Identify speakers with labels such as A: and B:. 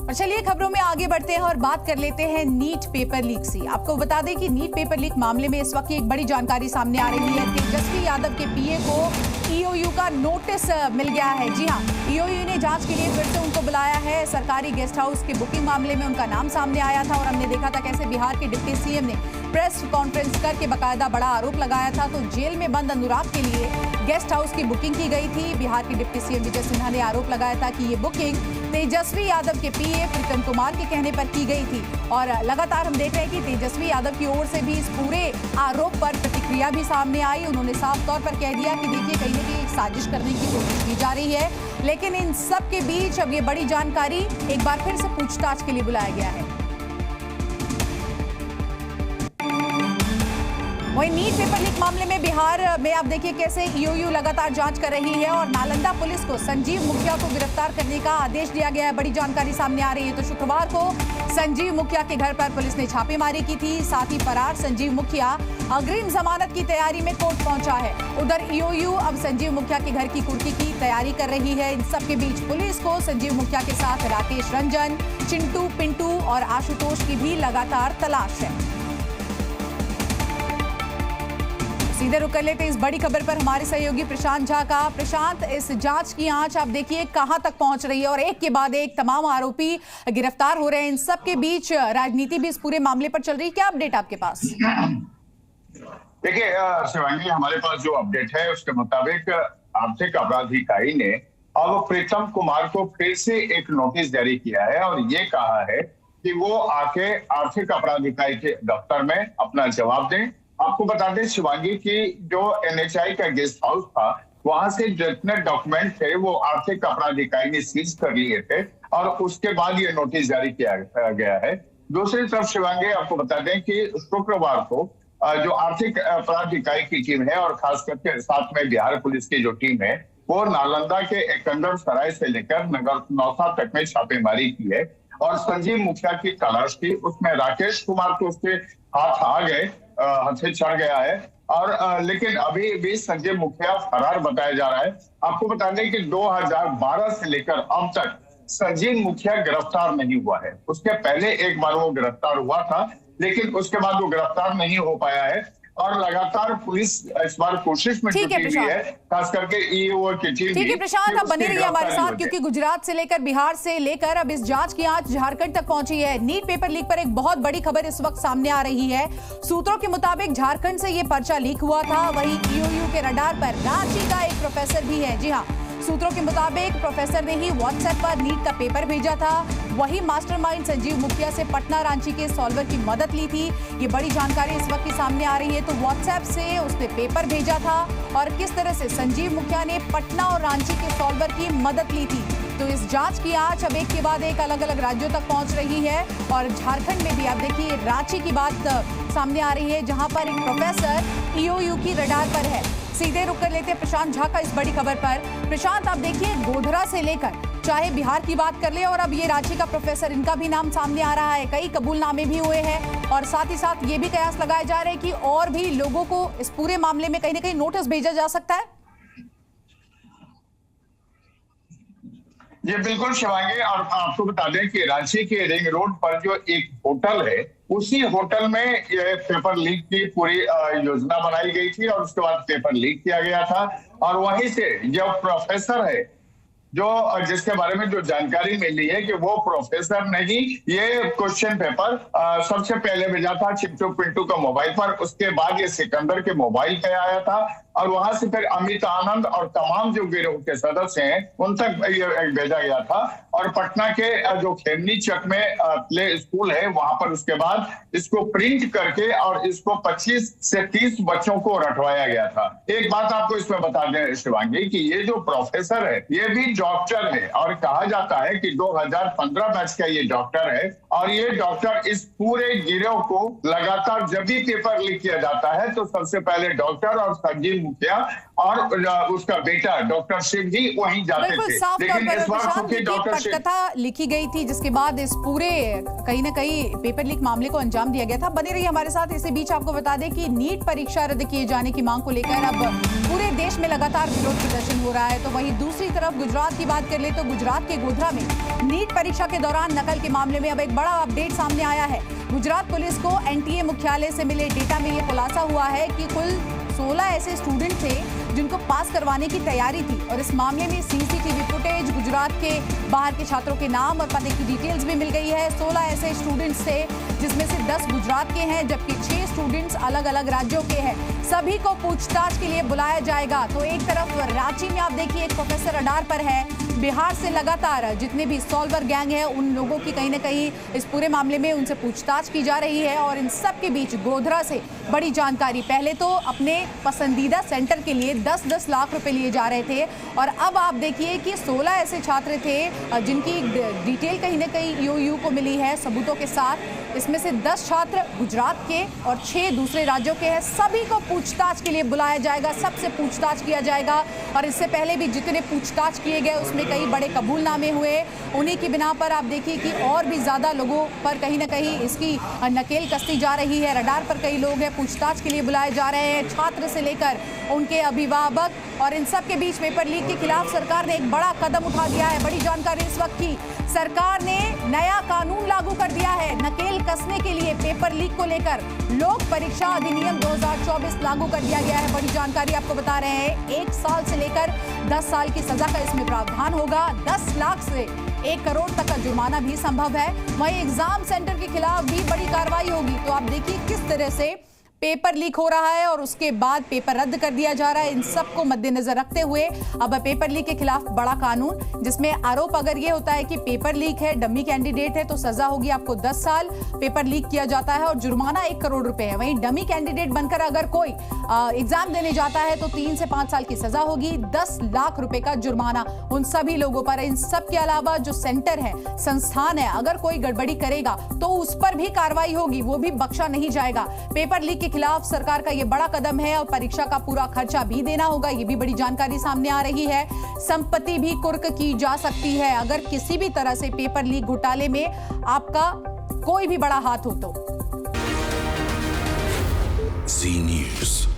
A: और चलिए खबरों में आगे बढ़ते हैं और बात कर लेते हैं नीट पेपर लीक से। आपको बता दें कि नीट पेपर लीक मामले में इस वक्त एक बड़ी जानकारी सामने आ रही है। तेजस्वी यादव के पीए को ईओयू का नोटिस मिल गया है। जी हां, ईओयू ने जांच के लिए फिर से उनको बुलाया है। सरकारी गेस्ट हाउस के बुकिंग मामले में उनका नाम सामने आया था और हमने देखा था कैसे बिहार के डिप्टी सीएम ने प्रेस कॉन्फ्रेंस करके बकायदा बड़ा आरोप लगाया था। तो जेल में बंद अनुराग के लिए गेस्ट हाउस की बुकिंग की गई थी। बिहार के डिप्टी सीएम विजय सिन्हा ने आरोप लगाया था कि ये बुकिंग तेजस्वी यादव के पीए प्रीतम कुमार के कहने पर की गई थी। और लगातार हम देख रहे हैं कि तेजस्वी यादव की ओर से भी इस पूरे आरोप पर प्रतिक्रिया भी सामने आई। उन्होंने साफ तौर पर कह दिया कि देखिए कहीं न कहीं एक साजिश करने की कोशिश की जा रही है। लेकिन इन सब के बीच अब ये बड़ी जानकारी एक बार फिर से पूछताछ के लिए बुलाया गया है। वहीं नीट पेपर लीक मामले में बिहार में आप देखिए कैसे ईओयू लगातार जांच कर रही है और नालंदा पुलिस को संजीव मुखिया को गिरफ्तार करने का आदेश दिया गया है। बड़ी जानकारी सामने आ रही है। तो शुक्रवार को संजीव मुखिया के घर पर पुलिस ने छापेमारी की थी। साथ ही फरार संजीव मुखिया अग्रिम जमानत की तैयारी में कोर्ट पहुंचा है। उधर ईओयू अब संजीव मुखिया के घर की कुर्की की तैयारी कर रही है। इन सबके बीच पुलिस को संजीव मुखिया के साथ राकेश रंजन, चिंटू, पिंटू और आशुतोष की भी लगातार तलाश है। सीधे रुक कर लेते इस बड़ी खबर पर हमारे सहयोगी प्रशांत झा का। प्रशांत, इस जांच की आंच आप देखिए कहां तक पहुंच रही है और एक के बाद एक तमाम आरोपी गिरफ्तार हो रहे हैं। इन सब के बीच राजनीति भी इस पूरे मामले पर चल रही है। क्या अपडेट आपके पास?
B: देखिए शिवांगी, हमारे पास जो अपडेट है उसके मुताबिक आर्थिक अपराध इकाई ने अब प्रीतम कुमार को फिर से एक नोटिस जारी किया है और ये कहा है कि वो आके आर्थिक अपराध इकाई के दफ्तर में अपना जवाब दें। आपको बता दें शिवांगी की जो एनएचआई का गेस्ट हाउस था वहां से जितने डॉक्यूमेंट थे वो आर्थिक अपराध इकाई ने सीज कर लिए थे और उसके बाद ये नोटिस जारी किया गया है। दूसरी तरफ शिवांगी आपको बता दें कि शुक्रवार को जो आर्थिक अपराध इकाई की टीम है और खास करके साथ में बिहार पुलिस की जो टीम है वो नालंदा के एकंदर सराय से लेकर नगर नौसा तक में छापेमारी की है और संजीव मुखिया की तलाश की। उसमें राकेश कुमार तो उसके हाथ आ गए, हाथ से चढ़ गया है और लेकिन अभी भी संजीव मुखिया फरार बताया जा रहा है। आपको बता दें कि 2012 से लेकर अब तक संजीव मुखिया गिरफ्तार नहीं हुआ है। उसके पहले एक बार वो गिरफ्तार हुआ था लेकिन उसके बाद वो गिरफ्तार नहीं हो पाया है और लगातार पुलिस इस बार कोशिश में जुटी हुई है, खास करके ईओ की टीम।
A: ठीक है प्रशांत, अब बने रहिए हमारे साथ क्योंकि गुजरात से लेकर बिहार से लेकर अब इस जांच की आंच झारखंड तक पहुंची है। नीट पेपर लीक पर एक बहुत बड़ी खबर इस वक्त सामने आ रही है। सूत्रों के मुताबिक झारखंड से ये पर्चा लीक हुआ था। वहीं ईओयू के रडार पर रांची का एक प्रोफेसर भी है। जी हाँ, सूत्रों के मुताबिक प्रोफेसर ने ही व्हाट्सएप पर नीट का पेपर भेजा था। वही मास्टरमाइंड संजीव मुखिया से पटना रांची के सॉल्वर की मदद ली थी। ये बड़ी जानकारी इस वक्त की सामने आ रही है। तो व्हाट्सएप से उसने पेपर भेजा था और किस तरह से संजीव मुखिया ने पटना और रांची के सॉल्वर की मदद ली थी। तो इस जांच की आंच अब एक के बाद एक अलग अलग राज्यों तक पहुंच रही है और झारखंड में भी आप देखिए रांची की बात सामने आ रही है जहां पर एक प्रोफेसर ईओयू की रडार पर है। सीधे रुक कर लेते हैं प्रशांत झा का इस बड़ी खबर पर। प्रशांत, आप देखिए गोधरा से लेकर चाहे बिहार की बात कर ले और अब ये रांची का प्रोफेसर, इनका भी नाम सामने आ रहा है। कई कबूलनामे भी हुए हैं और साथ ही साथ ये भी कयास लगाए जा रहे हैं कि और भी लोगों को इस पूरे मामले में कहीं ना कहीं नोटिस भेजा जा सकता है।
B: जी बिल्कुल शिवांगी, और आपको बता दें कि रांची के रिंग रोड पर जो एक होटल है उसी होटल में ये पेपर लीक की पूरी योजना बनाई गई थी और उसके बाद पेपर लीक किया गया था। और वहीं से जो प्रोफेसर है जो जिसके बारे में जो जानकारी मिली है कि वो प्रोफेसर ने ही ये क्वेश्चन पेपर सबसे पहले भेजा था चिंटू पिंटू का मोबाइल पर। उसके बाद ये सिकंदर के मोबाइल पे आया था और वहां से फिर अमित आनंद और तमाम जो गिरोह के सदस्य हैं उन तक ये भेजा गया था। और पटना के जो खेमनी चक में प्ले स्कूल है वहां पर उसके बाद इसको प्रिंट करके और इसको 25 से 30 बच्चों को रटवाया गया था। एक बात आपको इसमें बता दें शिवांगी कि ये जो प्रोफेसर है ये भी डॉक्टर है और कहा जाता है कि 2015 बैच का ये डॉक्टर है और ये डॉक्टर इस पूरे गिरोह को लगातार जब भी पेपर लीक किया जाता है तो सबसे पहले डॉक्टर और संजीव मुखिया और उसका बेटा डॉक्टर शिव जी वहीं जाते थे।
A: साफ तौर
B: लेकिन
A: पर
B: इस बार
A: प्रशांत,
B: चूंकि डॉक्टर शिव
A: पटकथा लिखी गई थी जिसके बाद इस पूरे कहीं ना कहीं पेपर लीक मामले को अंजाम दिया गया था। बने रहिए हमारे साथ। इसी बीच आपको बता दें कि नीट परीक्षा रद्द किए जाने की मांग को लेकर अब पूरे देश में लगातार विरोध प्रदर्शन हो रहा है। तो वहीं दूसरी तरफ गुजरात की बात कर ले तो गुजरात के गोधरा में नीट परीक्षा के दौरान नकल के मामले में अब एक बड़ा अपडेट सामने आया है। गुजरात पुलिस को एनटीए मुख्यालय से मिले डेटा में यह खुलासा हुआ है कि कुल 16 ऐसे स्टूडेंट थे जिनको पास करवाने की तैयारी थी और इस मामले में सीसीटीवी फुटेज, गुजरात के बाहर के छात्रों के नाम और पते की डिटेल्स भी मिल गई है। 16 ऐसे स्टूडेंट्स थे जिसमें से 10 गुजरात के हैं जबकि 6 स्टूडेंट्स अलग अलग राज्यों के हैं। सभी को पूछताछ के लिए बुलाया जाएगा। तो एक तरफ रांची में आप देखिए एक प्रोफेसर रडार पर है। बिहार से लगातार जितने भी सॉल्वर गैंग है उन लोगों की कहीं ना कहीं इस पूरे मामले में उनसे पूछताछ की जा रही है और इन सब के बीच गोधरा से बड़ी जानकारी। पहले तो अपने पसंदीदा सेंटर के लिए 10-10 लाख रुपए लिए जा रहे थे और अब आप देखिए कि 16 ऐसे छात्र थे जिनकी डिटेल कहीं ना कहीं ईओयू को मिली है सबूतों के साथ। इसमें से 10 छात्र गुजरात के और 6 दूसरे राज्यों के हैं। सभी को पूछताछ के लिए बुलाया जाएगा, सबसे पूछताछ किया जाएगा और इससे पहले भी जितने पूछताछ किए गए उसमें कई बड़े कबूलनामे हुए। उन्हीं की बिना पर आप देखिए कि और भी ज्यादा लोगों पर कहीं ना कहीं इसकी नकेल कसती जा रही है। रडार पर कई लोग हैं, पूछताछ के लिए बुलाए जा रहे हैं, छात्र से लेकर उनके अभिभावक। और इन सब के बीच पेपर लीक के खिलाफ सरकार ने एक बड़ा कदम उठा दिया है। बड़ी जानकारी इस वक्त की, सरकार ने नया कानून लागू कर दिया है नकेल कसने के लिए। पेपर लीक को लेकर लोक परीक्षा अधिनियम 2024 लागू कर दिया गया है। बड़ी जानकारी आपको बता रहे हैं। 1 साल से लेकर 10 साल की सजा का इसमें प्रावधान होगा। 10 लाख से 1 करोड़ तक का जुर्माना भी संभव है। वहीं एग्जाम सेंटर के खिलाफ भी बड़ी कार्रवाई होगी। तो आप देखिए किस तरह से पेपर लीक हो रहा है और उसके बाद पेपर रद्द कर दिया जा रहा है। इन सबको मद्देनजर रखते हुए अब पेपर लीक के खिलाफ बड़ा कानून, जिसमें आरोप अगर ये होता है कि पेपर लीक है, डमी कैंडिडेट है, तो सजा होगी आपको 10 साल। पेपर लीक किया जाता है और जुर्माना 1 करोड़ रुपए है। वहीं डमी कैंडिडेट बनकर अगर कोई एग्जाम देने जाता है तो 3 से 5 साल की सजा होगी, 10 लाख रुपए का जुर्माना उन सभी लोगों पर। इन सब के अलावा जो सेंटर है, संस्थान है, अगर कोई गड़बड़ी करेगा तो उस पर भी कार्रवाई होगी, वो भी बख्शा नहीं जाएगा। पेपर लीक के खिलाफ सरकार का यह बड़ा कदम है और परीक्षा का पूरा खर्चा भी देना होगा। ये भी बड़ी जानकारी सामने आ रही है। संपत्ति भी कुर्क की जा सकती है अगर किसी भी तरह से पेपर लीक घोटाले में आपका कोई भी बड़ा हाथ हो तो।
C: जी न्यूज़।